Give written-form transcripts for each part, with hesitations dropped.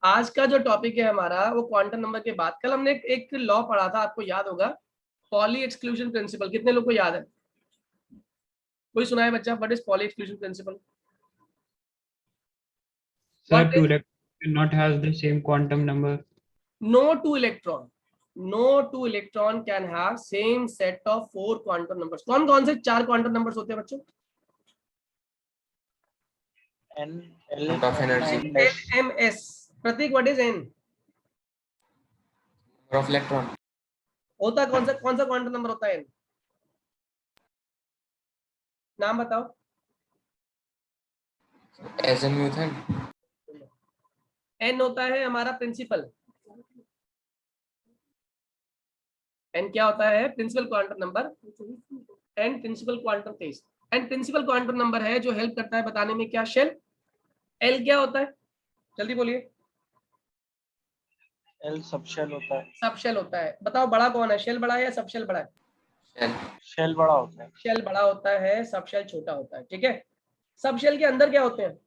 आज का जो टॉपिक है हमारा वो क्वांटम नंबर के बाद। कल हमने एक लॉ पढ़ा था, आपको याद होगा, पॉली एक्सक्लूजन प्रिंसिपल। कितने लोग को याद है? कोई सुनाए बच्चा, what is poly exclusion principle? Sir, two electrons cannot have the same quantum number. No two electron can have same set of 4 quantum numbers. कौन कौन से 4 क्वांटम नंबर्स होते हैं बच्चों? N of energy. LMS. Prateek, what is N? Number of electron. होता कौन सा quantum number होता है N? नाम बताओ। Azimuthal. N होता है हमारा प्रिंसिपल। N क्या होता है? Principal quantum number. N principal quantum phase. N principal quantum number है जो हेल्प करता है बताने में क्या? शेल। L क्या होता है? जल्दी बोलिए। L सबशेल होता है। सबशेल होता है। बताओ बड़ा कौन है? शेल बड़ा है या सबशेल बड़ा है? शेल बड़ा होता है। शेल बड़ा होता है, सबशेल छोटा होता है। ठीक है। सबशेल के अंदर क्या होते हैं?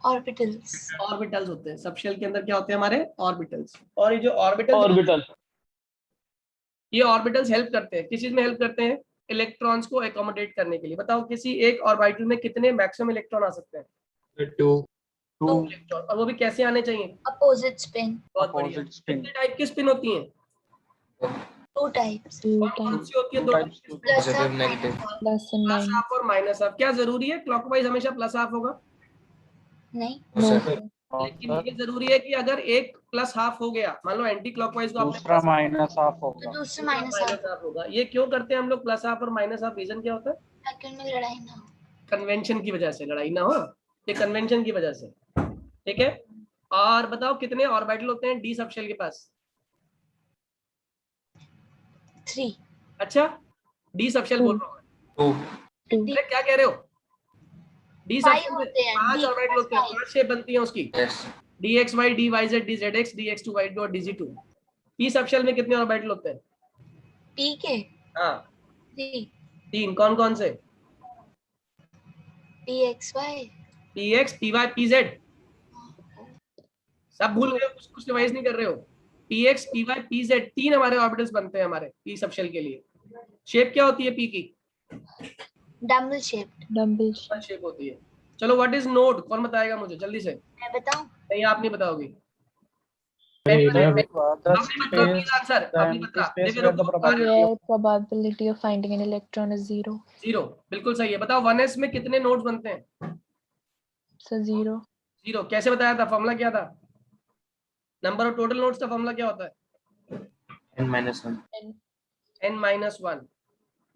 ऑर्बिटल्स होते हैं। सबशेल के अंदर क्या होते हैं हमारे? ऑर्बिटल्स। और ये जो ये ऑर्बिटल्स हेल्प करते हैं। किस चीज में हेल्प करते हैं? इलेक्ट्रॉन्स को एकोमोडेट करने के लिए। बताओ किसी एक ऑर्बिटल में कितने मैक्सिमम इलेक्ट्रॉन आ सकते हैं? 2 इलेक्ट्रॉन। और वो भी कैसे आने चाहिए? Opposite spin. बहुत बढ़िया। कितने टाइप की स्पिन होती हैं? 2 टाइप्स। कौन सी होती है? 2 type. Positive, negative. Plus and plus half और माइनस हाफ। क्या जरूरी है क्लॉकवाइज हमेशा प्लस हाफ होगा? नहीं। लेकिन ये जरूरी है कि अगर एक प्लस हाफ हो गया, मान लो एंटी क्लॉकवाइज को आपने दूसरा माइनस हाफ होगा। दूसरा माइनस हाफ होगा। ये क्यों करते हैं हम लोग प्लस हाफ और माइनस हाफ? रीजन क्या होता है? सेकंड में लड़ाई ना हो। कन्वेंशन की वजह से। लड़ाई ना हो, ये कन्वेंशन की वजह से। ठीक है। और बताओ कितने ऑर्बिटल होते हैं डी सबशेल के पास? 3। अच्छा, डी सबशेल बोल रहा हूं। 2. अरे क्या कह रहे हो? डी सबशेल में 5 ऑर्बिटल होते हैं। 5 शेप बनती है उसकी। Yes. dxy dyz dzx dx2y2 और dz2। पी सबशेल में कितने ऑर्बिटल होते हैं? पी के हाँ 3। 3। कौन कौन से? pxy px py pz। सब भूल गए हो? कुछ रिवाइज नहीं कर रहे हो? px py pz 3 हमारे ऑर्बिटल्स बनते हैं हमारे पी सबशेल के लिए। शेप क्या होती है पी की? डम्बल शेप होती है। चलो व्हाट इज नोड? कौन बताएगा मुझे जल्दी से? मैं बताऊं? नहीं, आप नहीं बताओगी। Probability of finding an electron is 0. 0 बिल्कुल सही है। बताओ 1s में कितने नोड्स बनते हैं? So 0. 0 कैसे बताया था? फॉर्मूला क्या था? नंबर ऑफ टोटल नोड्स का फॉर्मूला क्या होता है? N-1. n-1।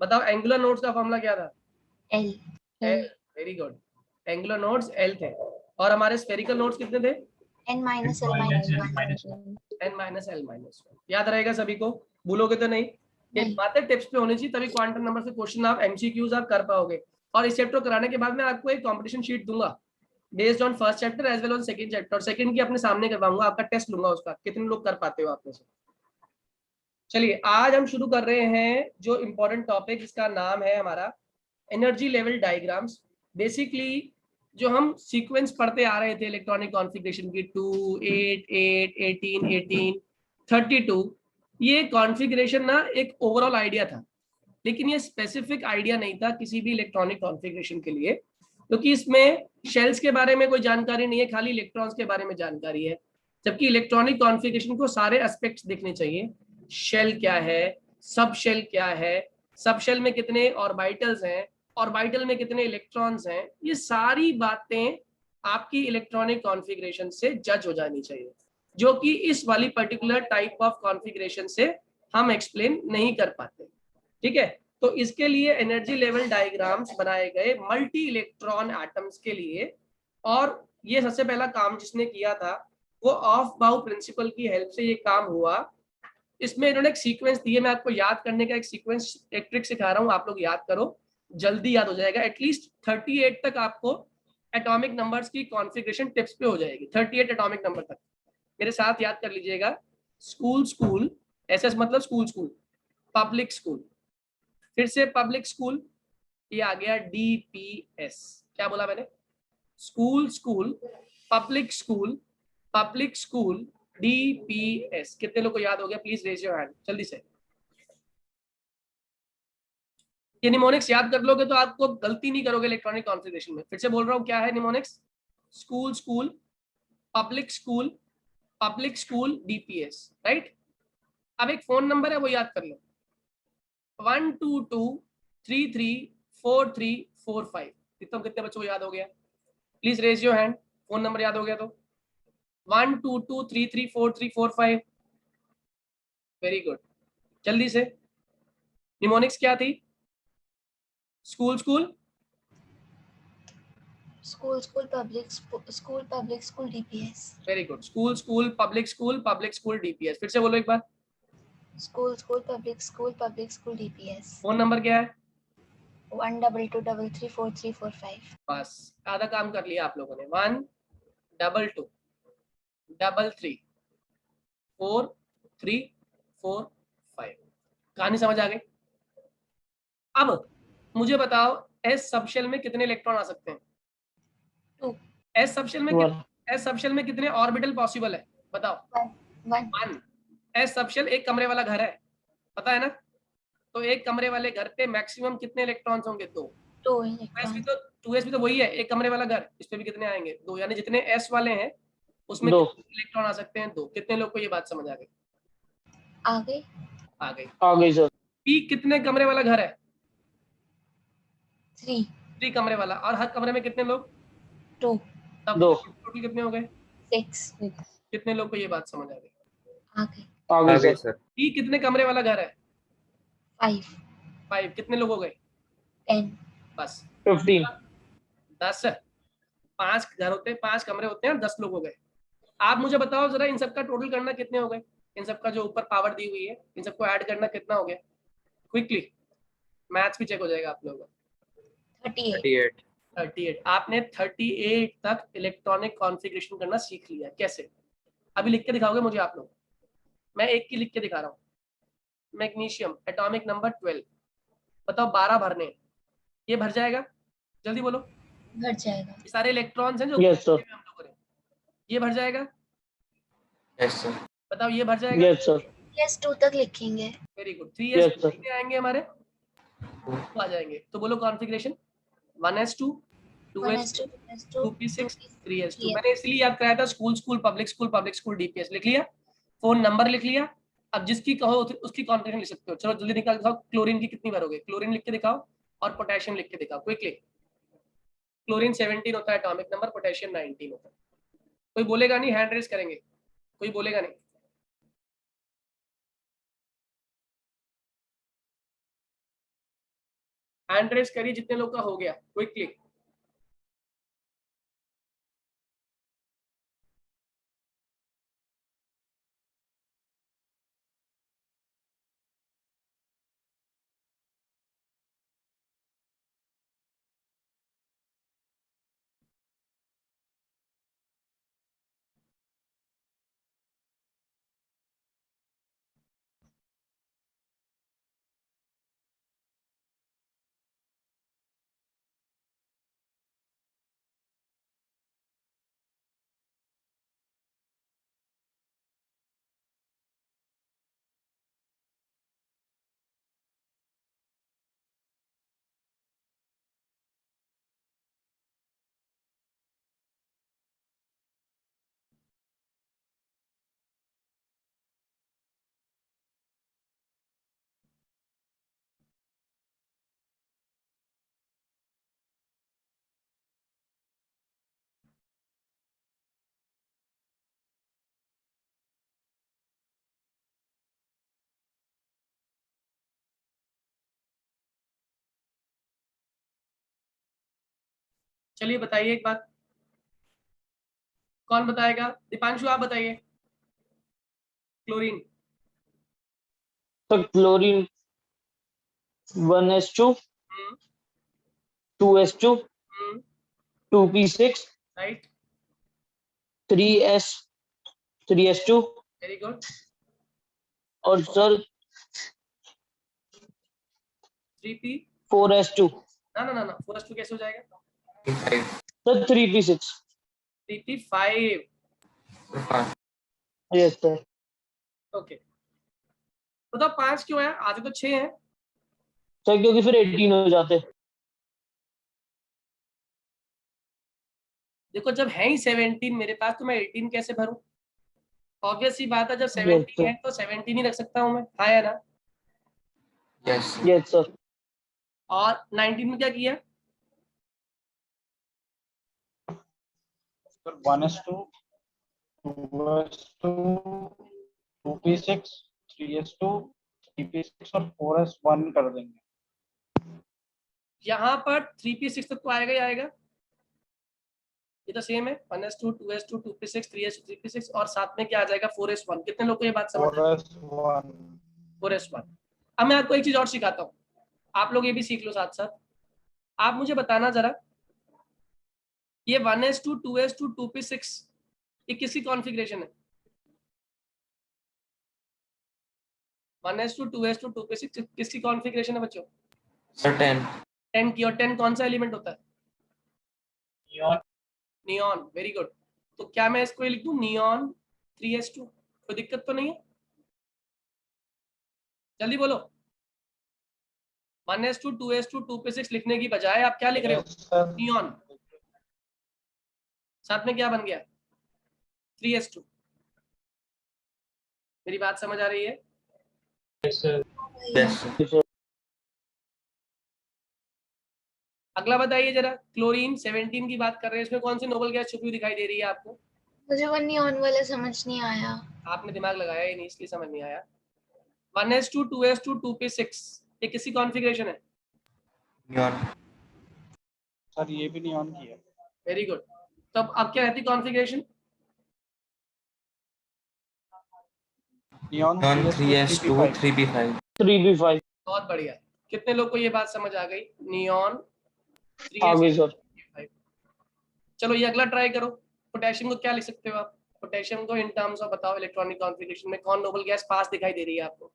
बताओ एंगुलर नोड्स का फॉर्मूला क्या था? L। Very good. Angular nodes L थे। और हमारे स्फेरिकल नोड्स कितने थे? n-L-1। याद रहेगा सभी को? भूलोगे तो नहीं। ये बातें टिप्स पे होनी चाहिए, तभी क्वांटम नंबर से क्वेश्चन आप एमसीक्यूज आप कर पाओगे। और इस चैप्टर कराने के बाद मैं आपको एक कंपटीशन शीट दूंगा based on first chapter as well on second chapter. और सेकंड की अपने सामने करवाऊंगा, आपका टेस्ट लूंगा उसका, कितने लोग कर पाते हो आप में से। चलिए आज हम शुरू कर रहे हैं जो इम्पोर्टेंट टॉपिक, इसका नाम है हमारा एनर्जी लेवल डायग्राम्स। बेसिकली जो हम सीक्वेंस पढ़ते आ रहे थे इलेक्ट्रॉनिक कॉन्फ़िगरेशन की 2 8 8 18 18 32, ये कॉन्फ़िगरेशन ना एक ओवरऑल आइडिया था, लेकिन ये स्पेसिफिक आइडिया नहीं था किसी भी इलेक्ट्रॉनिक कॉन्फ़िगरेशन के लिए, क्योंकि इसमें शेल्स के बारे में कोई जानकारी नहीं है, खाली इलेक्ट्रॉन्स के बारे में जानकारी है। जबकि इलेक्ट्रॉनिक कॉन्फ़िगरेशन को सारे एस्पेक्ट्स देखने चाहिए। शेल क्या है, सब शेल क्या है, सब शेल में कितने ऑर्बिटल्स हैं, ऑर्बिटल में कितने इलेक्ट्रॉन्स हैं, ये सारी बातें आपकी इलेक्ट्रॉनिक कॉन्फ़िगरेशन से जज हो जानी चाहिए, जो कि इस वाली पर्टिकुलर टाइप ऑफ कॉन्फ़िगरेशन से हम एक्सप्लेन नहीं कर पाते। ठीक है। तो इसके लिए एनर्जी लेवल डायग्राम्स बनाए गए मल्टी इलेक्ट्रॉन एटम्स के लिए। और ये सबसे पहला काम जिसने किया था वो ऑफ बाउ प्रिंसिपल की हेल्प से ये काम हुआ। इसमें इन्होंने एक सीक्वेंस दी है, मैं आपको याद करने का एक सीक्वेंस, एक ट्रिक सिखा रहा हूँ, आप लोग याद करो, जल्दी याद हो जाएगा। एटलीस्ट 38 तक आपको एटॉमिक नंबर्स की कॉन्फ़िगरेशन टिप्स पे हो जाएगी। 38 एटॉमिक नंबर तक मेरे साथ याद कर लीजिएगा। स्कूल स्कूल, एसएस मतलब स्कूल स्कूल, पब्लिक स्कूल, फिर से पब्लिक स्कूल, ये आ गया डीपीएस। क्या बोला मैंने? School school, public school DPS। कितने लोग को याद हो गया? प्लीज रेज योर हैंड जल्दी से। ये निमोनिक्स याद कर लोगे तो आपको गलती नहीं करोगे इलेक्ट्रॉनिक कॉन्फ़िगरेशन में। फिर से बोल रहा हूँ, क्या है mnemonics? School, public school DPS, right. अब एक फोन नंबर है वो याद कर लो, 122334345। कितने बच्चों को याद हो गया? Please raise your hand. Phone number याद हो गया तो 122334345। वेरी गुड, जल्दी से। निमोनिक्स क्या थी? School public school DPS। Very good, school public school DPS। फिर से बोलो एक बार। School public school DPS। Phone number क्या है? 122234345। बस आधा काम कर लिया आप लोगों ने। 122234345। कहानी समझ आ गई? अब मुझे बताओ, एस सबशेल में कितने इलेक्ट्रॉन आ सकते हैं? 2 एस सबशेल में कितने ऑर्बिटल पॉसिबल है? बताओ। 1 एस सबशेल एक कमरे वाला घर है, पता है ना? तो एक कमरे वाले घर पे मैक्सिमम कितने इलेक्ट्रॉन्स होंगे? 2 इलेक्ट्रॉन। 2s भी तो वही है, एक कमरे वाला घर। इस पे भी कितने आएंगे? 2। यानी जितने एस वाले हैं उसमें 2 इलेक्ट्रॉन आ सकते हैं? 2। कितने लोग को ये बात समझ आ गई? आ गई आ गई सर। पी कितने कमरे वाला घर है? 3 3 कमरे वाला। और हर कमरे में कितने लोग? 2 तब 2 टोटल कितने हो गए? 6 कितने लोग को ये बात समझ आ गई? आ गई आ गई आगे सर। सर। पी कितने कमरे वाला घर है? 5 5। कितने लोग हो गए? 10 बस 15 10। 5 घर होते हैं, 5 कमरे होते हैं, 10 लोग हो गए। आप मुझे बताओ जरा, इन सबका टोटल करना कितने हो गए? इन सबका जो ऊपर पावर दी हुई है, इन सबको ऐड करना कितना हो गया? क्विकली मैथ्स भी चेक हो जाएगा आप लोगों का। 38। 38। आपने 38 तक इलेक्ट्रॉनिक कॉन्फ़िगरेशन करना सीख लिया। कैसे? अभी लिख के दिखाओगे मुझे आप लोग? मैं एक की लिख के दिखा रहा हूँ। Magnesium atomic number 12। बताओ 12 भरने हैं। ये भर जाएगा? जल्दी बोलो। भर जाएगा। ये सारे इलेक्ट्रॉन्स हैं जो यस सर। हम लोगों ने। ये भर जाएगा? Yes sir. बताओ ये भर जाएगा? Yes sir. यस 2 तक लिखेंगे। Very good. 3s yes sir. कितने आएंगे हमारे? 2 आ जाएंगे। तो बोलो configuration 1s2 2s2 2p6 3s2। मैंने इसलिए याद कराया था स्कूल पब्लिक स्कूल DPS। लिख लिया? फोन नंबर लिख लिया? अब जिसकी कहो उसकी कॉन्फ़िगरेशन लिख सकते हो। चलो जल्दी निकाल दिखाओ, क्लोरीन की कितनी भरोगे? क्लोरीन लिख के दिखाओ और पोटेशियम लिख के दिखाओ क्विकली। क्लोरीन 17 होता है एटॉमिक नंबर, पोटेशियम 19 होता है। कोई बोलेगा नहीं, हैंड रेज करेंगे, कोई बोलेगा नहीं। हैंड रेज करिए जितने लोग का हो गया क्विकली। चलिए बताइए एक बात, कौन बताएगा? दीपांशु आप बताइए। क्लोरीन। तो chlorine 1s2 2s2 2p6 right, 3s2 very good. और सर 3p 4s2 ना 4s2 कैसे हो जाएगा? 5 sir 3p6 3p5 5. Yes, sir. Okay बताओ 5 क्यों है, आधे तो 6 है। सर क्योंकि फिर 18 हो जाते। देखो जब है ही 17 मेरे पास तो मैं 18 कैसे भरूं? ऑब्वियस ही बात है, जब Yes, 17 sir. है तो 17 ही रख सकता हूं मैं, हाँ या ना? Yes, sir. Yes, sir. और 19 में क्या किया? Sir, 1s2, 2s2, 2p6, 3s2, 3p6 और 4s1 कर देंगे। यहाँ पर 3p6 तक तो आएगा ही आएगा, ये तो सेम है 1s2 2s2 2p6 3s2 3p6 और साथ में क्या आ जाएगा 4s1। कितने लोग को ये बात समझ? 4s1। 4s1। अब मैं आपको एक चीज और सिखाता हूँ, आप लोग ये भी सीख लो साथ साथ। आप मुझे बताना जरा, ये 1s2 2s2 2p6 ये किसकी कॉन्फ़िगरेशन है? 1s2 2s2 2p6 किसकी कॉन्फ़िगरेशन है बच्चों? Sir, 10. 10 की। और 10 कौन सा एलिमेंट होता है? Neon. नियॉन। Very good. तो क्या मैं इसको ये लिख दूं नियॉन 3s2? कोई दिक्कत तो नहीं है? जल्दी बोलो। 1s2 2s2 2p6 लिखने की बजाय आप क्या लिख रहे हो? Yes, sir. नियॉन। साथ में क्या बन गया? 3s2। मेरी बात समझ आ रही है? Yes, sir. Yes, sir. अगला बताइए जरा, क्लोरीन 17 की बात कर रहे हैं, इसमें कौन सी नोबल गैस छुपी हुई दिखाई दे रही है आपको? मुझे वो नियॉन वाला समझ नहीं आया। आपने दिमाग लगाया ही नहीं इसलिए समझ नहीं आया। 1s2 2s2 2p6 ये किसी कॉन्फ़िगरेशन है? Neon. सर ये भी नियॉन की है। Very good. तो अब क्या रहती configuration? Neon Neon 3s2 3s2 3p5. 3p5 बहुत बढ़िया। कितने लोग को ये बात समझ आ गई? नियॉन आ 3s2 गई सर। 3p5। चलो ये अगला ट्राई करो। पोटेशियम को क्या लिख सकते हो आप? पोटेशियम को इन टर्म्स ऑफ बताओ, इलेक्ट्रॉनिक कॉन्फ़िगरेशन में कौन नोबल गैस पास दिखाई दे रही है आपको?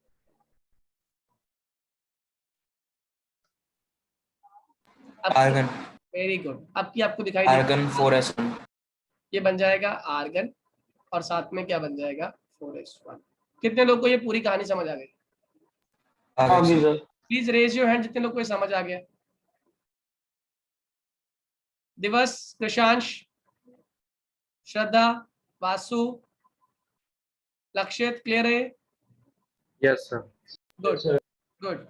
Argon. Very good. अब की आपको दिखाई दे Argon 4s1. ये बन जाएगा आर्गन और साथ में क्या बन जाएगा 4s1। कितने लोग को ये पूरी कहानी समझ आ गई? आ गई sir. Please raise your hand जितने लोग को ये समझ आ गया। दिवस, कृषांश, श्रद्धा, वासु, लक्षित, क्लियर है? Yes, sir. Good Yes, sir. Good.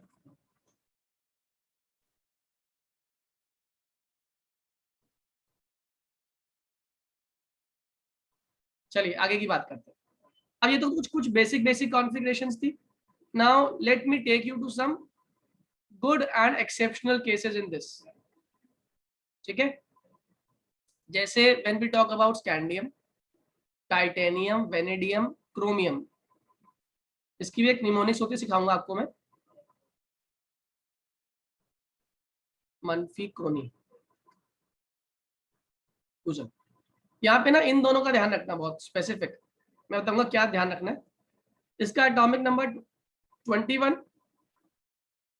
चलिए आगे की बात करते हैं। अब ये तो कुछ बेसिक कॉन्फ़िगरेशंस थी। Now let me take you to some good and exceptional cases in this. ठीक है, जैसे when we talk about scandium, titanium, vanadium, chromium, इसकी भी एक निमोनिक्स होती सिखाऊंगा आपको मैं। मनफी क्रोनी फ्यूजन। यहाँ पे ना इन दोनों का ध्यान रखना बहुत स्पेसिफिक। मैं बताऊंगा क्या ध्यान रखना है। इसका एटॉमिक नंबर 21,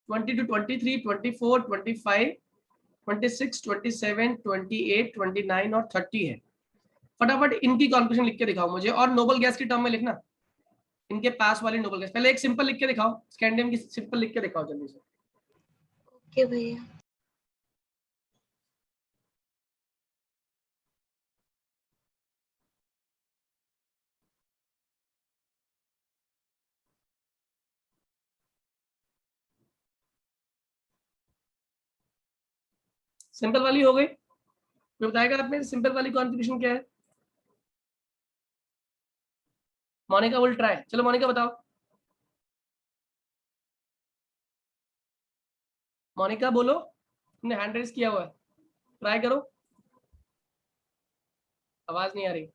22, 23, 24, 25, 26, 27, 28, 29 और 30 है। फटाफट इनकी कॉन्फ़िगरेशन लिख के दिखाओ मुझे, और नोबल गैस की टर्म में लिखना इनके पास वाली नोबल गैस। पहले एक सिंपल लिख के दिखाओ, स्कैंडियम की सिंपल लिख के दिखाओ जल्दी से। ओके भैया। सिंपल वाली हो गई। फिर बताएगा आपने सिंपल वाली कॉन्फ़िगरेशन क्या है? Monika will try. चलो मोनिका बताओ। मोनिका बोलो, तुमने हैंड रेज किया हुआ है, ट्राई करो। आवाज नहीं आ रही।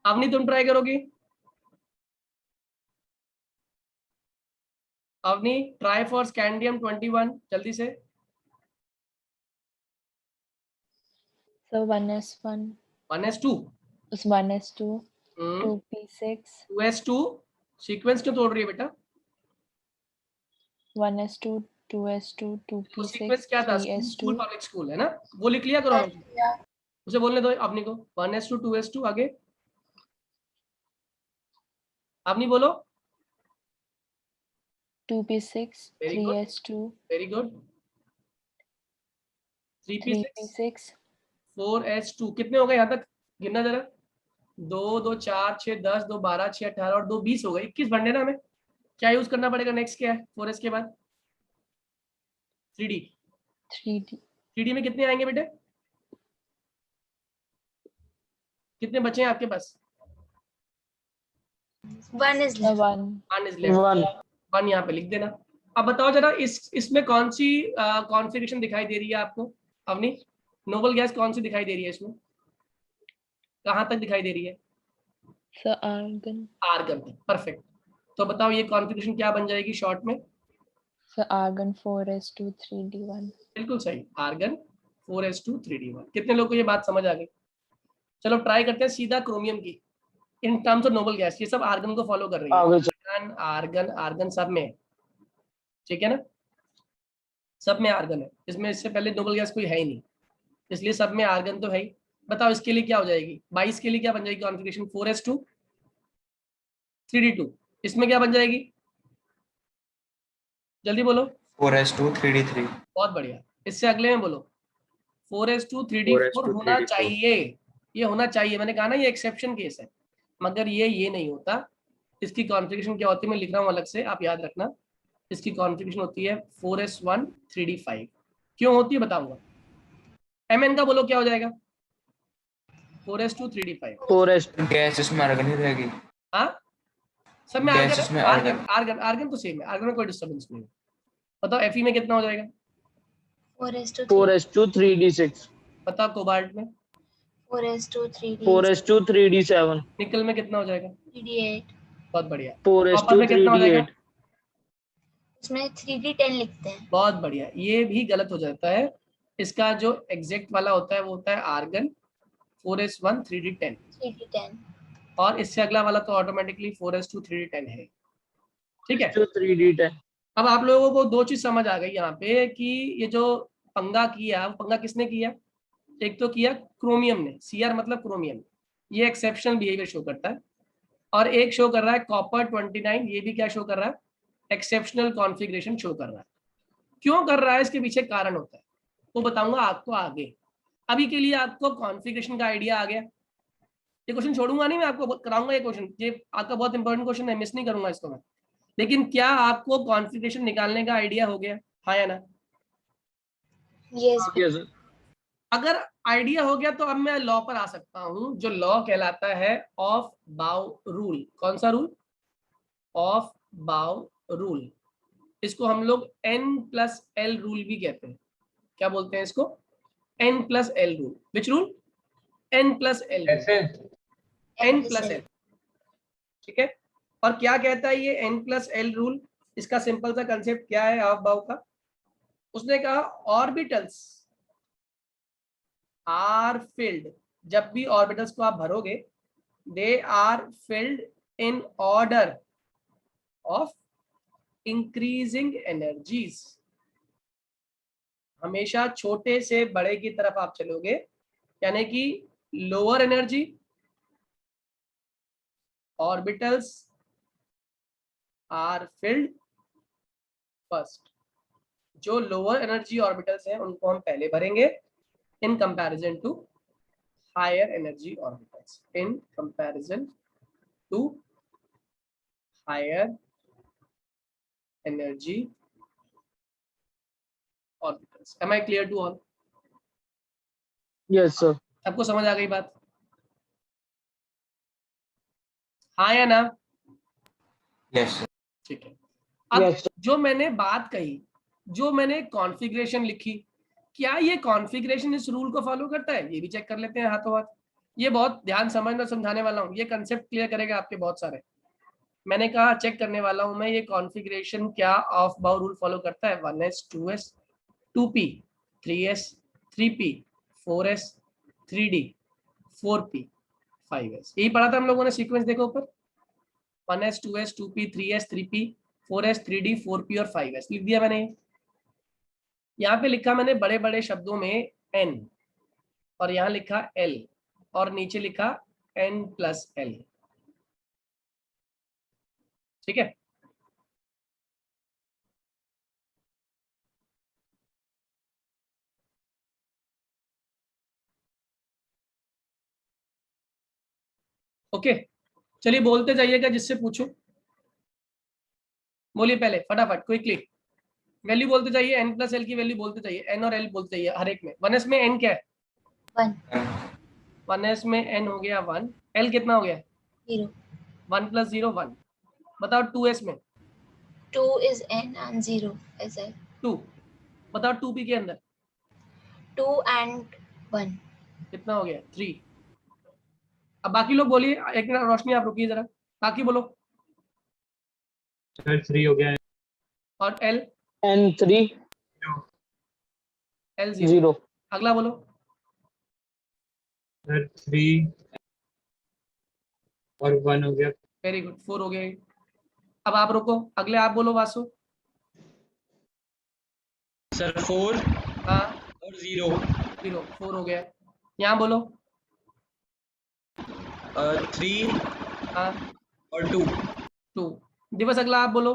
अवनी तुम ट्राई करोगी? अवनी ट्राई फॉर स्कैंडियम 21 जल्दी से। So 1s1, 1s2 1s2, 2p6, 2s2 sequence क्यों तोड़ रही है बेटा? 1s2, 2s2 तो 2p6 सीक्वेंस क्या था? स्कूल 3s2 पब्लिक स्कूल है ना, वो लिख लिया करो हमेशा। उसे बोलने दो अपनी को 1s2 2s2 आगे अपनी बोलो। 2p6 Very good. 3s2 very good. 3p6 3p6 4s2 कितने हो गए यहाँ तक? गिनना जरा। 2 2 4 6 10 2 12 6 18 और 2 20 हो गए। 21 बनने ना हमें। क्या यूज करना पड़ेगा? नेक्स्ट क्या है 4s के बाद? 3d। 3d 3d में कितने आएंगे बेटे? कितने बचे हैं आपके पास? 1 is left. 1 1 is left। 1 यहाँ पे लिख देना। अब बताओ जरा इसमें कौन सी कॉन्फ़िगरेशन दिखाई दे रही है आपको? अवनी, नोबल गैस कौन सी दिखाई दे रही है इसमें? कहाँ तक दिखाई दे रही है? so argon आर्गन तक। परफेक्ट। तो बताओ ये कॉन्फ़िगरेशन क्या बन जाएगी शॉर्ट में? so argon 4s2 3d1 बिल्कुल सही, आर्गन 4s2 3d1। कितने लोग को ये बात समझ आ गई? चलो ट्राई करते हैं सीधा क्रोमियम की in terms of noble gas. ये सब आर्गन को फॉलो कर रही है। आगे आर्गन आर्गन आर्गन सब में है, ठीक है ना? सब में आर्गन है, इसमें इससे पहले नोबल गैस कोई है ही नहीं, इसलिए सब में आर्गन तो है ही। बताओ इसके लिए क्या हो जाएगी? 22 के लिए क्या बन जाएगी कॉन्फ़िगरेशन? 4s2 3d2। इसमें क्या बन जाएगी? जल्दी बोलो। 4s2 3d3 बहुत बढ़िया। इससे अगले में बोलो 4s2 3d4 4s2 होना 3d4 चाहिए। ये होना चाहिए, मैंने कहा ना ये एक्सेप्शन केस है, मगर ये नहीं होता। इसकी कॉन्फ़िगरेशन क्या होती है मैं लिख रहा हूँ अलग से, आप याद रखना। इसकी कॉन्फ़िगरेशन होती है 4s1 3d5। क्यों होती है बताऊंगा। mn का बोलो क्या हो जाएगा? 4s2 3d5। 4s2 गैस इसमें आर्गन ही रहेगी। हाँ सब में गैस आर्गन इसमें आर्गन आर्गन आर्गन आर्गन तो सेम है, आर्गन में कोई डिस्टर्बेंस नहीं है। बताओ Fe में कितना हो जाएगा? 4s2 4s2 3d6 बताओ कोबाल्ट में? 4s2 3d 4s2 3d7 निकल में कितना हो जाएगा? 3d8। बहुत बढ़िया। कॉपर 4s2 में कितना हो जाएगा? 3d8 उसमें 3d10 लिखते हैं। बहुत बढ़िया, ये भी गलत हो जाता है। इसका जो एग्जैक्ट वाला होता है वो होता है आर्गन 4s1 3d10 3d10 और इससे अगला वाला तो ऑटोमेटिकली 4s2 3d10 है, ठीक है? 3d10 अब आप लोगों को दो चीज समझ आ गई यहाँ पे कि ये जो पंगा किया वो पंगा किसने किया? एक तो किया क्रोमियम ने, Cr मतलब क्रोमियम, ये एक्सेप्शनल बिहेवियर शो करता है। और एक शो कर रहा है कॉपर 29, ये भी क्या शो कर रहा है? एक्सेप्शनल कॉन्फ़िगरेशन शो कर रहा है। क्यों कर रहा है इसके पीछे कारण होता है, वो बताऊंगा आपको आगे। अभी के लिए आपको कॉन्फ़िगरेशन का आइडिया आ गया। ये क्वेश्चन छोड़ूंगा नहीं, मैं आपको कराऊंगा ये क्वेश्चन, ये आपका बहुत इंपॉर्टेंट क्वेश्चन है, मिस नहीं करूंगा इसको मैं। लेकिन क्या आपको कॉन्फ़िगरेशन निकालने का आइडिया हो गया? हाँ या ना? yes yes sir अगर आइडिया हो गया तो अब मैं लॉ पर आ सकता हूं, जो लॉ कहलाता है ऑफ बाउ रूल। कौन सा रूल? ऑफ बाउ रूल। इसको हम लोग N+L रूल भी कहते हैं। क्या बोलते हैं इसको? N+L rule. Which rule? N+L rule. N+L, ठीक है? और क्या कहता है ये N+L रूल? इसका सिंपल सा कंसेप्ट क्या है ऑफ बाउ का? उसने कहा ऑर्बिटल्स आर फिल्ड, जब भी ऑर्बिटल्स को आप भरोगे they are filled in order of increasing energies. हमेशा छोटे से बड़े की तरफ आप चलोगे, यानी कि lower energy orbitals are filled first. जो लोअर एनर्जी ऑर्बिटल्स हैं उनको हम पहले भरेंगे in comparison to higher energy orbitals. In comparison to higher energy orbitals. Am I clear to all? yes sir सबको समझ आ गई बात? हाँ या ना? Yes sir. ठीक है। अब yes sir जो मैंने बात कही, जो मैंने कॉन्फ़िगरेशन लिखी, क्या ये कॉन्फ़िगरेशन इस रूल को फॉलो करता है? ये भी चेक कर लेते हैं हाथों हाथ। ये बहुत ध्यान समझना समझाने वाला हूँ, ये कंसेप्ट क्लियर करेगा आपके बहुत सारे। मैंने कहा चेक करने वाला हूँ मैं, ये कॉन्फ़िगरेशन क्या ऑफ बाउ रूल फॉलो करता है? 1s 2s 2p 3s 3p 4s 3d 4p 5s। यही पढ़ा था हम लोगों ने सीक्वेंस, देखो ऊपर 1s 2s 2p 3s 3p 4s 3d 4p और 5s लिख दिया मैंने। यहाँ पे लिखा मैंने बड़े बड़े शब्दों में n, और यहाँ लिखा l, और नीचे लिखा n+l। ठीक है, ओके। चलिए बोलते जाइएगा जिससे पूछूं, बोलिए पहले फटाफट क्विकली, वैल्यू बोलते जाइए, n+l की वैल्यू बोलते जाइए, n और l बोलते जाइए हर एक में। 1s में n क्या है? 1 1s में n हो गया 1, l कितना हो गया? 0 1 + 0 1। बताओ 2s में? 2 is n and 0 is l 2। बताओ 2p के अंदर 2 and 1 कितना हो गया? 3। अब बाकी लोग बोलिए, एक मिनट रोशनी आप रुकिए जरा, बाकी बोलो। सर 3 हो गया। और l? N3 l 0। 0 अगला बोलो। सर 3 और 1 हो गया। वेरी गुड, 4 हो गया। अब आप रुको, अगले आप बोलो वासु। सर 4 हाँ, और 0 0 4 हो गया। यहाँ बोलो। 3 हाँ, और 2 2। दिवस अगला आप बोलो।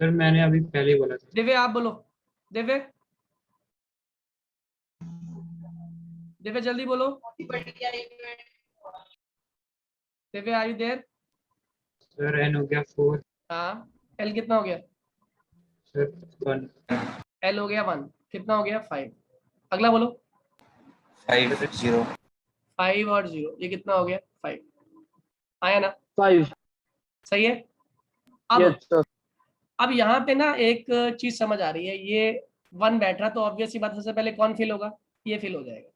सर मैंने अभी पहले ही बोला था। दिव्य आप बोलो। दिव्य, दिव्य जल्दी बोलो। Divya are you there? Sir n हो गया 4। हाँ, l कितना हो गया? सर 1। l हो गया 1, कितना हो गया? 5। अगला बोलो। 5 0 5 और 0, ये कितना हो गया? 5। आया ना? 5 सही है। अब yes sir अब यहाँ पे ना एक चीज समझ आ रही है, ये 1 बैठ रहा तो ऑब्वियस सी बात, सबसे पहले कौन फिल होगा? ये फिल हो जाएगा।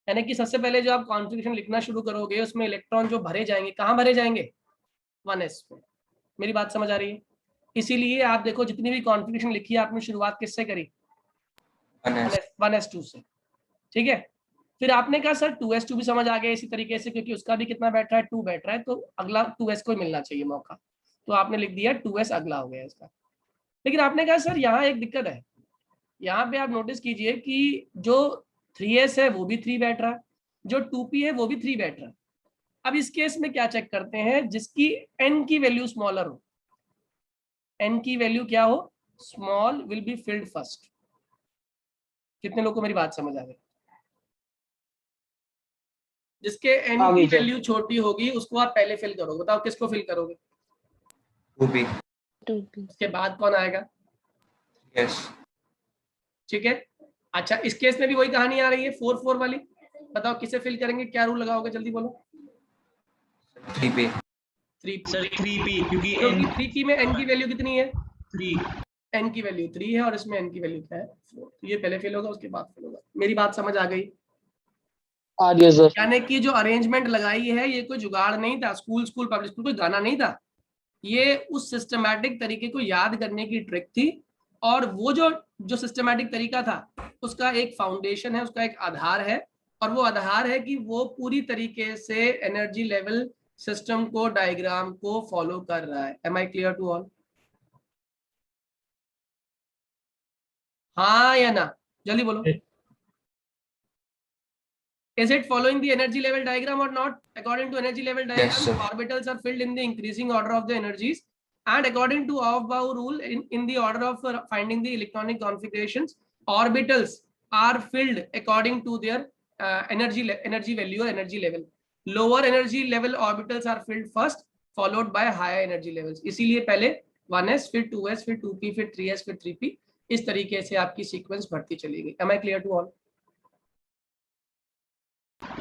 यानी कि सबसे पहले जो आप कॉन्फ़िगरेशन लिखना शुरू करोगे उसमें इलेक्ट्रॉन जो भरे जाएंगे, कहाँ भरे जाएंगे? 1s में। मेरी बात समझ आ रही है? इसीलिए आप देखो जितनी भी कॉन्फ़िगरेशन लिखी है आपने शुरुआत किससे करी? 1s 1s2 से। ठीक है, फिर आपने कहा सर 2s2 भी समझ आ गया इसी तरीके से, क्योंकि उसका भी कितना बैठ रहा है? 2 बैठ रहा है, तो अगला 2s को ही मिलना चाहिए मौका, तो आपने लिख दिया 2s अगला हो गया इसका। लेकिन आपने कहा सर यहाँ एक दिक्कत है, यहाँ पे आप नोटिस कीजिए कि जो 3s है वो भी 3 बैठ रहा है, जो 2p है वो भी 3 बैठ रहा है। अब इस केस में क्या चेक करते हैं? जिसकी n की वैल्यू स्मॉलर हो, n की वैल्यू क्या हो? Small, will be filled first. कितने लोगों को मेरी बात समझ आ गई? जिसके n आ की गई सर। वैल्यू छोटी होगी उसको आप पहले फिल करोगे। बताओ किसको फिल करोगे? 2p 2p. उसके बाद कौन आएगा? yes ठीक है, अच्छा इस केस में भी वही कहानी आ रही है 4 4 वाली। बताओ किसे फिल करेंगे, क्या रूल लगाओगे? जल्दी बोलो। 3p 3p, सर 3p क्योंकि क्योंकि n 3p में n की वैल्यू कितनी है? 3 n की वैल्यू 3 है और इसमें n की वैल्यू क्या है? 4। तो ये पहले फिल होगा उसके बाद फिल होगा। मेरी बात समझ आ गई? आ रही है सर यानी कि जो अरेंजमेंट लगाई है ये कोई जुगाड़ नहीं था, स्कूल पब्लिक स्कूल कोई गाना नहीं था, ये उस सिस्टमैटिक तरीके को याद करने की ट्रिक थी। और वो जो जो सिस्टमैटिक तरीका था उसका एक फाउंडेशन है, उसका एक आधार है, और वो आधार है कि वो पूरी तरीके से एनर्जी लेवल सिस्टम को, डायग्राम को फॉलो कर रहा है। Am I clear to all? हाँ या ना? जल्दी बोलो। Is it following the energy level diagram or not? According to energy level diagram, Yes, sir. orbitals are filled in the increasing order of the energies, and according to Aufbau rule, in the order of finding the electronic configurations, orbitals are filled according to their energy value or energy level. Lower energy level orbitals are filled first, followed by higher energy levels. इसीलिए पहले 1s, फिर 2s, फिर 2p, फिर 3s, फिर 3p, इस तरीके से आपकी सीक्वेंस बढ़ती चली गई। Am I clear to all?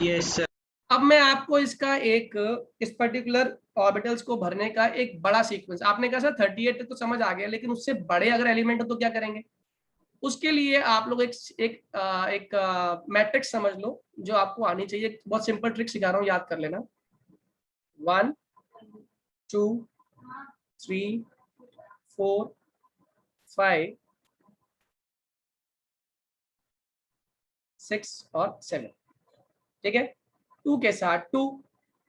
Yes sir. अब मैं आपको इसका एक, इस पर्टिकुलर ऑर्बिटल्स को भरने का एक बड़ा सीक्वेंस, आपने कहा सर 38 तक तो समझ आ गया, लेकिन उससे बड़े अगर एलिमेंट हो तो क्या करेंगे? उसके लिए आप लोग एक मैट्रिक्स समझ लो जो आपको आनी चाहिए। बहुत सिंपल ट्रिक सिखा रहा हूँ, याद कर लेना। 1 2 3 4 5 6 और 7। ठीक है, 2 के साथ 2,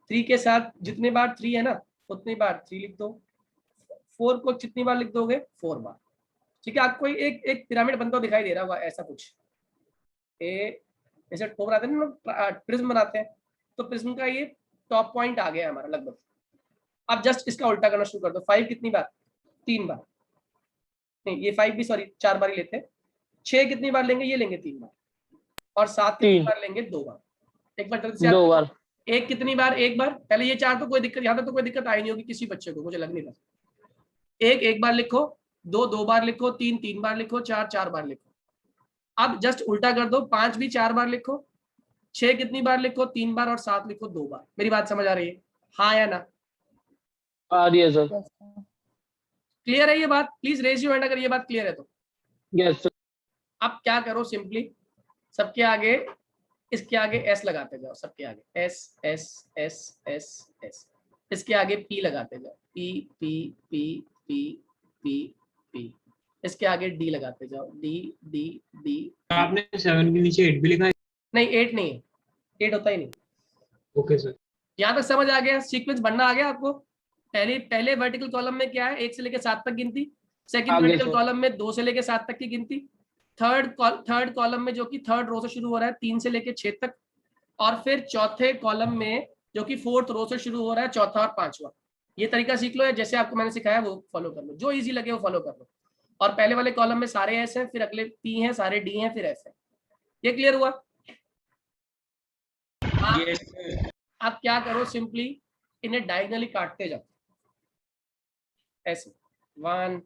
3 के साथ जितने बार 3 है ना उतनी बार 3 लिख दो, 4 को कितनी बार लिख दोगे? 4 बार। ठीक है, आपको एक एक पिरामिड बनता हुआ दिखाई दे रहा होगा ऐसा कुछ, जैसे टॉप बनाते हैं ना, प्रिज्म बनाते हैं, तो प्रिज्म का ये टॉप पॉइंट आ गया हमारा लगभग। अब जस्ट इसका उल्टा करना शुरू कर दो। 5 कितनी बार? 3 बार, नहीं ये 5 भी सॉरी 4 बार ही लेते हैं। 6 कितनी बार लेंगे? ये लेंगे 3 बार, और 7 कितनी 3 बार लेंगे? 2 बार। एक बार जल्दी से 2 बार। एक कितनी बार? एक बार। पहले ये 4 तो कोई दिक्कत, यहाँ तक तो कोई दिक्कत आई नहीं होगी किसी बच्चे को, मुझे लग नहीं रहा। एक बार लिखो, 2 बार लिखो, 3 बार लिखो, 4 बार लिखो। अब जस्ट उल्टा कर दो, 5 भी 4 बार लिखो, 6 कितनी बार लिखो? 3 बार, और 7 लिखो 2 बार। मेरी बात समझ आ रही है? हाँ या ना? आ रही है सर। Yes, sir. क्लियर है ये बात? प्लीज रेज योर हैंड अगर ये बात क्लियर है तो। Yes sir. अब क्या करो, सिंपली सबके आगे, इसके आगे एस लगाते जाओ, सबके आगे S S S S S, इसके आगे पी लगाते जाओ, P P P P P P, इसके आगे डी लगाते जाओ, डी डी डी। आपने 7 के नीचे 8 भी लिखा है? नहीं 8 नहीं है, 8 होता ही नहीं। Okay sir. यहाँ तक समझ आ गया? सीक्वेंस बनना आ गया आपको? पहले वर्टिकल कॉलम में क्या है? 1 से लेकर 7 तक गिनती। सेकंड आगे वर्टिकल सर। कॉलम में 2 से लेकर 7 तक की गिनती। थर्ड कॉलम में जो कि थर्ड रो से शुरू हो रहा है 3 से लेकर 6 तक, और फिर चौथे कॉलम में जो कि फोर्थ रो से शुरू हो रहा है चौथा और पांचवा। ये तरीका सीख लो, है जैसे आपको मैंने सिखाया वो फॉलो कर लो, जो इजी लगे वो फॉलो कर लो। और पहले वाले कॉलम में सारे एस हैं, फिर अगले पी हैं, सारे डी हैं, फिर एस है। ये क्लियर हुआ? Yes, sir. आप क्या करो, सिंपली इन्हें डायगनली काटते जाओ ऐसे, 1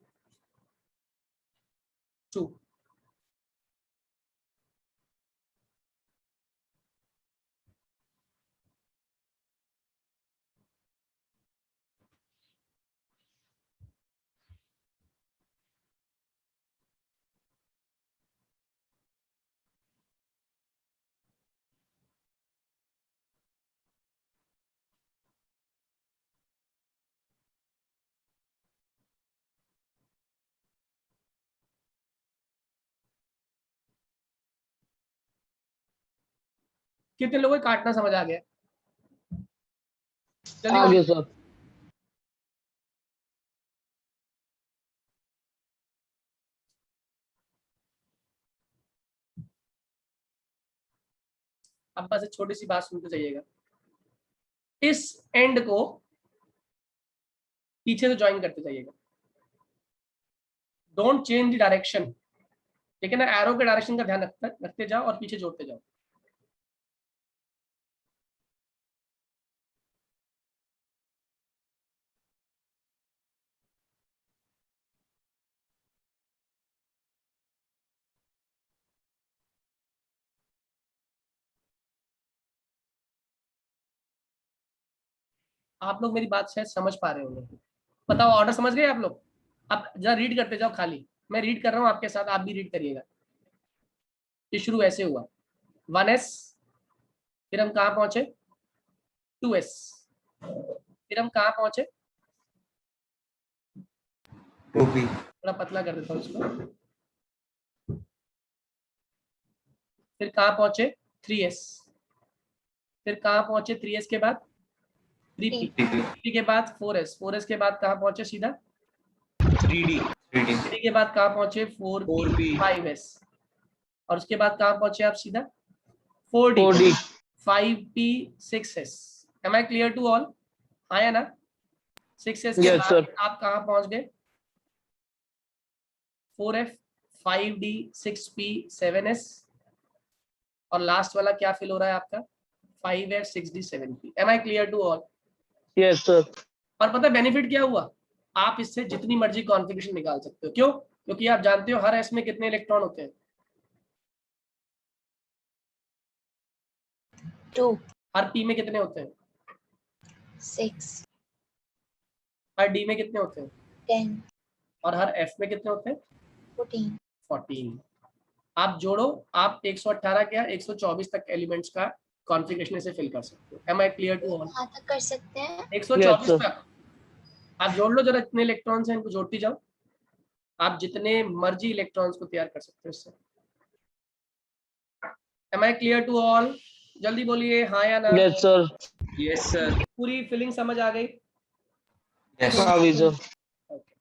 2। कितने लोगों को काटना समझ आ गया? जल्दी आगे बोलो। सर। अब बस एक छोटी सी बात सुनते जाइएगा, इस एंड को पीछे से ज्वाइन करते जाइएगा, डोंट चेंज द डायरेक्शन, ठीक है ना? एरो के डायरेक्शन का ध्यान रखते जाओ और पीछे जोड़ते जाओ। आप लोग मेरी बात शायद समझ पा रहे होंगे। बताओ, ऑर्डर समझ गए आप लोग? अब जरा रीड करते जाओ, खाली मैं रीड कर रहा हूँ आपके साथ, आप भी रीड करिएगा। ये शुरू ऐसे हुआ 1s, फिर हम कहाँ पहुंचे? 2s, फिर हम कहाँ पहुंचे? 2p, थोड़ा पतला कर देता हूँ इसको। फिर कहाँ पहुंचे? 3s, फिर कहाँ पहुंचे 3s के बाद? 3p, 3p, 3p के बाद 4s, 4s के बाद कहाँ पहुंचे सीधा? 3D, 3d, 3 के बाद कहाँ पहुंचे? 4p, 5s, और उसके बाद कहाँ पहुंचे आप सीधा? 4d, 4D। 5p, 6s। Am I clear to all? हाँ या ना? 6s के Yes, बाद sir. आप कहाँ पहुंच गए? 4f, 5d, 6p, 7s, और लास्ट वाला क्या फिल हो रहा है आपका? 5f, 6d, 7p। Am I clear to all? Yes sir. और पता है बेनिफिट क्या हुआ? आप इससे जितनी मर्जी कॉन्फ़िगरेशन निकाल सकते हो। क्यों? क्योंकि आप जानते हो हर एस में कितने इलेक्ट्रॉन होते हैं? 2, हर पी में कितने होते हैं? 6, हर डी में कितने होते हैं? 10, और हर एफ में कितने होते हैं? 14, 14। आप जोड़ो, आप 118 क्या 124 तक एलिमेंट्स का कॉन्फ़िगरेशन से फिल कर सकते हो। Am I clear to all? कहाँ तक कर सकते हैं? 124 Yes, sir. तक आप जोड़ लो जरा, कितने इलेक्ट्रॉन्स हैं इनको जोड़ती जाओ। आप जितने मर्जी इलेक्ट्रॉन्स को तैयार कर सकते हो इससे। Am I clear to all? जल्दी बोलिए हाँ या ना। Yes sir. yes sir, पूरी फीलिंग समझ आ गई? yes, आ गई सर। Okay.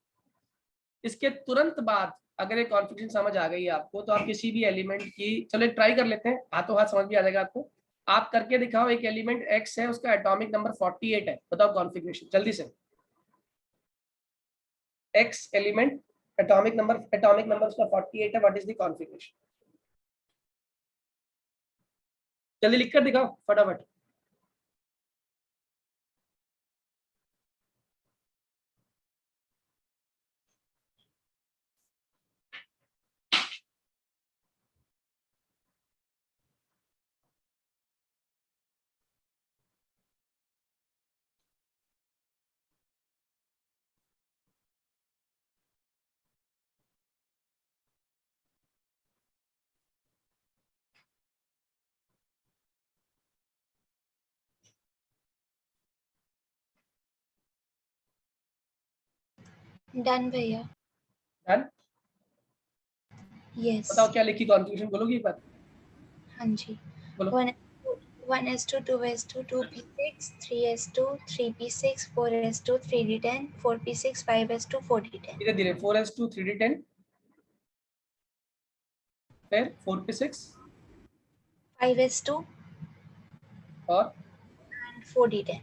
इसके तुरंत बाद अगर ये कॉन्फ़िगरेशन समझ आ गई है आपको तो आप किसी भी एलिमेंट की, चलो ट्राई कर लेते हैं, हाथों हाथ समझ भी आ जाएगा आपको। आप करके दिखाओ, एक एलिमेंट एक्स है, उसका एटॉमिक नंबर 48 है, बताओ कॉन्फ़िगरेशन जल्दी से। एक्स एलिमेंट, एटॉमिक नंबर उसका 48 है, व्हाट इज द कॉन्फ़िगरेशन? जल्दी लिख कर दिखाओ फटाफट। डन भैया। डन? यस। बताओ क्या लिखी कॉन्फ़िगरेशन, बोलोगी एक बार? हाँ जी। बोलो। 1s2 2s2 2p6 3s2 3p6 4s2 3d10 4p6 5s2 4d10। धीरे धीरे। 4s2 3d10, फिर 4p6 5s2 और and 4d10।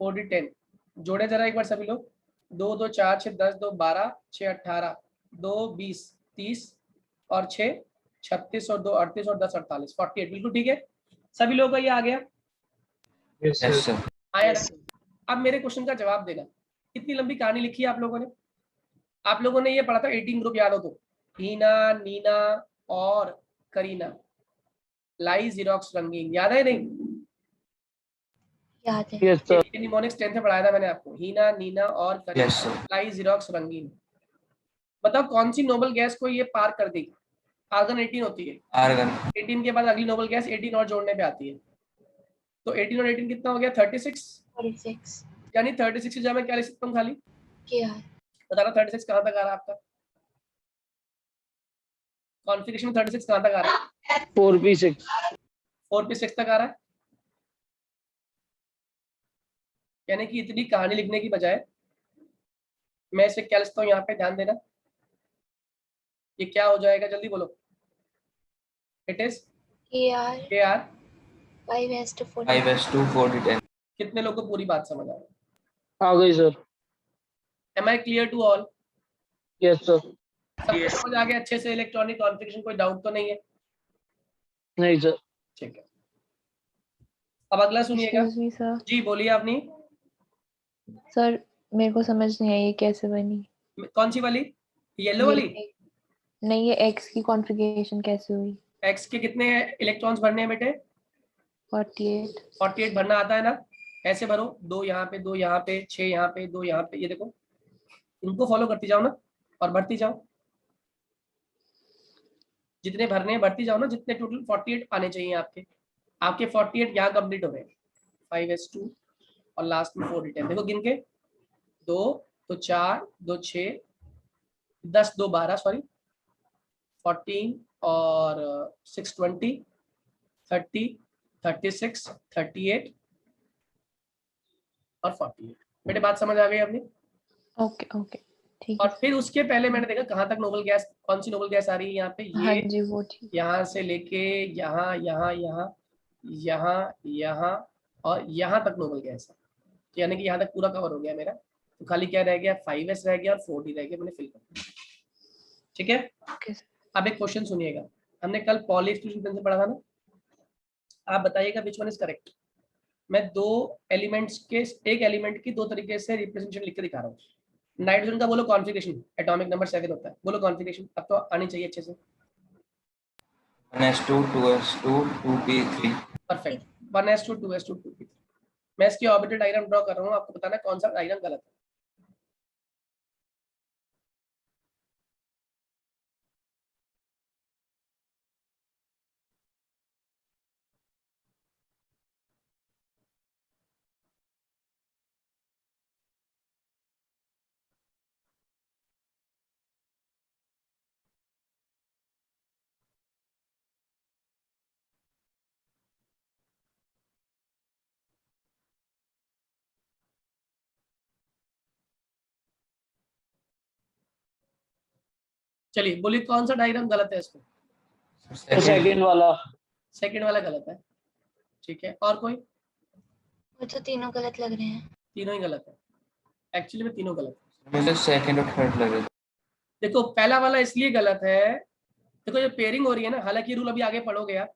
4d10 जोड़े जरा एक बार सभी लोग। 2 2 4 6 10 2 12 6 18 2 20 30 और 6 36 और 2 38 और 10 48 48। बिल्कुल ठीक है, सभी लोगों का ये आ गया? Yes, Yes, sir. sir. आया ना? अब मेरे क्वेश्चन का जवाब देना। कितनी लंबी कहानी लिखी है आप लोगों ने? आप लोगों ने ये पढ़ा था 18 ग्रुप, याद हो तो? हीना, नीना और करीना, लाई, जीरोक्स, रंगीन, याद है नहीं? याद है। Yes, sir. निमोनिक्स 10th में पढ़ाया था मैंने आपको। हीना, नीना और करीना, Yes, sir. लाई, जीरोक्स, रंगीन। बताओ कौन सी नोबल गैस को ये पार कर देगी? आर्गन 18 होती है। Argon. 18 के बाद अगली नोबल गैस 18 और जोड़ने पे आती है। तो 18 और 18 कितना हो गया? 36। 46 यानी 36 की जगह मैं क्या लिख सकता हूँ खाली? KR। बताना 36 कहाँ तक आ रहा है आपका कॉन्फ़िगरेशन? 36 कहाँ तक आ रहा है? 4p6। 4p6 तक आ रहा है। यानी कि इतनी कहानी लिखने की बजाय मैं इसे क्या लिखता हूँ यहाँ पे, ध्यान देना। ये क्या हो जाएगा, जल्दी बोलो। इट इज KR के are. 5s2 4d10। 5s2 4d10. कितने लोग को पूरी बात समझ आ रही आ गई सर। है? Am I clear to all? Yes sir. सबको Yes. समझ आ गया अच्छे से? इलेक्ट्रॉनिक कॉन्फ़िगरेशन कोई डाउट तो नहीं है? नहीं सर। ठीक है, अब अगला सुनिएगा। Excuse me sir. जी बोलिए आपने। सर मेरे को समझ नहीं आई ये कैसे बनी। कौन सी वाली? येलो वाली? ये नहीं, ये एक्स की कॉन्फ़िगरेशन कैसे हुई? एक्स के कितने इलेक्ट्रॉन्स भरने हैं बेटे? 48। 48 भरना आता है ना? ऐसे भरो, 2 यहाँ पे, 2 यहाँ पे, 6 यहाँ पे, 2 यहाँ पे, ये देखो, इनको फॉलो करती जाओ ना और भरती जाओ। जितने भरने हैं भरती जाओ ना, जितने टोटल 48 आने चाहिए आपके। आपके 48 यहाँ कंप्लीट हो गए। 5s2 और लास्ट में 4d10, देखो गिन के। 2 तो 4 2 6 10 2 12, सॉरी 14 और 6 20 30 36 38 और 48। बेटे बात समझ आ गई अपनी? ओके ओके ठीक और है फिर उसके पहले मैंने देखा कहाँ तक नोबल गैस, कौन सी नोबल गैस आ रही है यहाँ पे? सर। हाँ ये जी वो ठीक। यहाँ से लेके यहाँ यहाँ यहाँ यहाँ यहाँ और यहाँ तक नोबल गैस है। तो यानी कि यहाँ तक पूरा कवर हो गया मेरा। तो खाली क्या रह गया? 5s रह गया और 4d रह गया, मैंने फिल कर दिया। ठीक है, ओके सर। अब एक क्वेश्चन सुनिएगा। हमने कल पॉली एक्सक्लूजन से पढ़ा था ना? आप बताइएगा विच वन इज करेक्ट। मैं दो एलिमेंट्स के, एक एलिमेंट की दो तरीके से रिप्रेजेंटेशन लिख के दिखा रहा हूँ। नाइट्रोजन का बोलो कॉन्फ़िगरेशन, एटॉमिक नंबर 7 होता है, बोलो कॉन्फ़िगरेशन, अब तो आनी चाहिए अच्छे से। 1s2 2s2 2p3. Perfect. 1s2 2s2 2p3। मैं इसकी ऑर्बिटल डायग्राम ड्रॉ कर रहा हूँ, आपको बताना है कौन सा डायग्राम गलत है। चलिए बोलिए कौन सा डायग्राम गलत है इसमें? सेकंड वाला। सेकंड वाला गलत है, ठीक है। और कोई? वो तो तीनों गलत लग रहे हैं। तीनों ही गलत है, एक्चुअली में तीनों गलत है। मुझे सेकंड और थर्ड लग रहा है। देखो पहला वाला इसलिए गलत है, देखो ये पेयरिंग हो रही है ना, हालांकि रूल अभी आगे पढ़ोगे आप।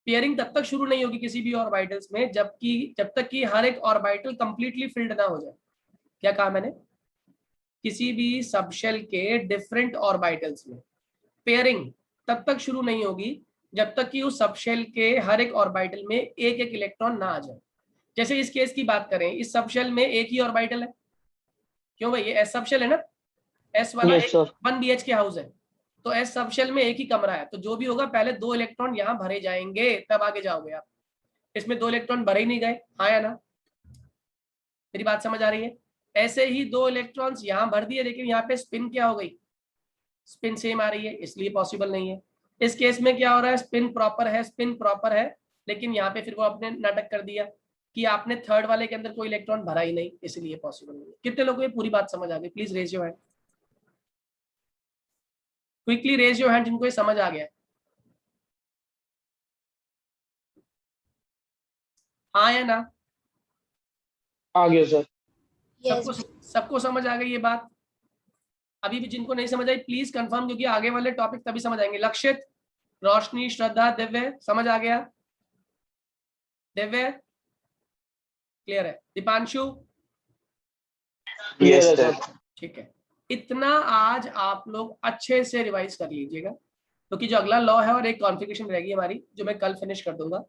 पेयरिंग तब तक शुरू नहीं होगी किसी भी ऑर्बिटल्स में जब तक कि हर एक ऑर्बिटल कंप्लीटली फिल्ड ना हो जाए। क्या कहा मैंने? किसी भी सबशेल के डिफरेंट ऑर्बिटल्स में पेयरिंग तब तक शुरू नहीं होगी जब तक कि उस सबशेल के हर एक ऑर्बिटल में एक एक इलेक्ट्रॉन ना आ जाए। जैसे इस केस की बात करें, इस सबशेल में एक ही ऑर्बिटल है, क्यों भाई? ये एस सबशेल है ना, एस वाला Yes, sir. 1 BH के हाउस है, तो एस सबशेल में एक ही कमरा है, तो जो भी होगा पहले 2 इलेक्ट्रॉन यहाँ भरे जाएंगे, तब आगे जाओगे आप। इसमें 2 इलेक्ट्रॉन भरे ही नहीं गए, हाँ या ना? मेरी बात समझ आ रही है? ऐसे ही 2 इलेक्ट्रॉन्स यहाँ भर दिए, लेकिन यहाँ पे स्पिन क्या हो गई? स्पिन सेम आ रही है, इसलिए पॉसिबल नहीं है। इस केस में क्या हो रहा है? स्पिन प्रॉपर है, लेकिन यहाँ पे फिर वो अपने नाटक कर दिया कि आपने थर्ड वाले के अंदर कोई इलेक्ट्रॉन भरा ही नहीं, इसलिए पॉसिबल नहीं है। कितने लोगों को ये पूरी बात समझ आ गई? Please raise your hand, quickly raise your hand जिनको ये समझ आ गया। हाँ या ना? आ गया सर। यस सबको समझ आ गई ये बात? अभी भी जिनको नहीं समझ आई प्लीज कंफर्म, क्योंकि आगे वाले टॉपिक तभी समझ आएंगे। लक्षित, रोशनी, श्रद्धा, दिव्य, समझ आ गया? दिव्य क्लियर है? दीपांशु क्लियर है सर। ठीक है। इतना आज आप लोग अच्छे से रिवाइज कर लीजिएगा, क्योंकि जो अगला लॉ है और एक कॉन्फ़िगरेशन रहेगी हमारी, जो मैं कल फिनिश कर दूंगा।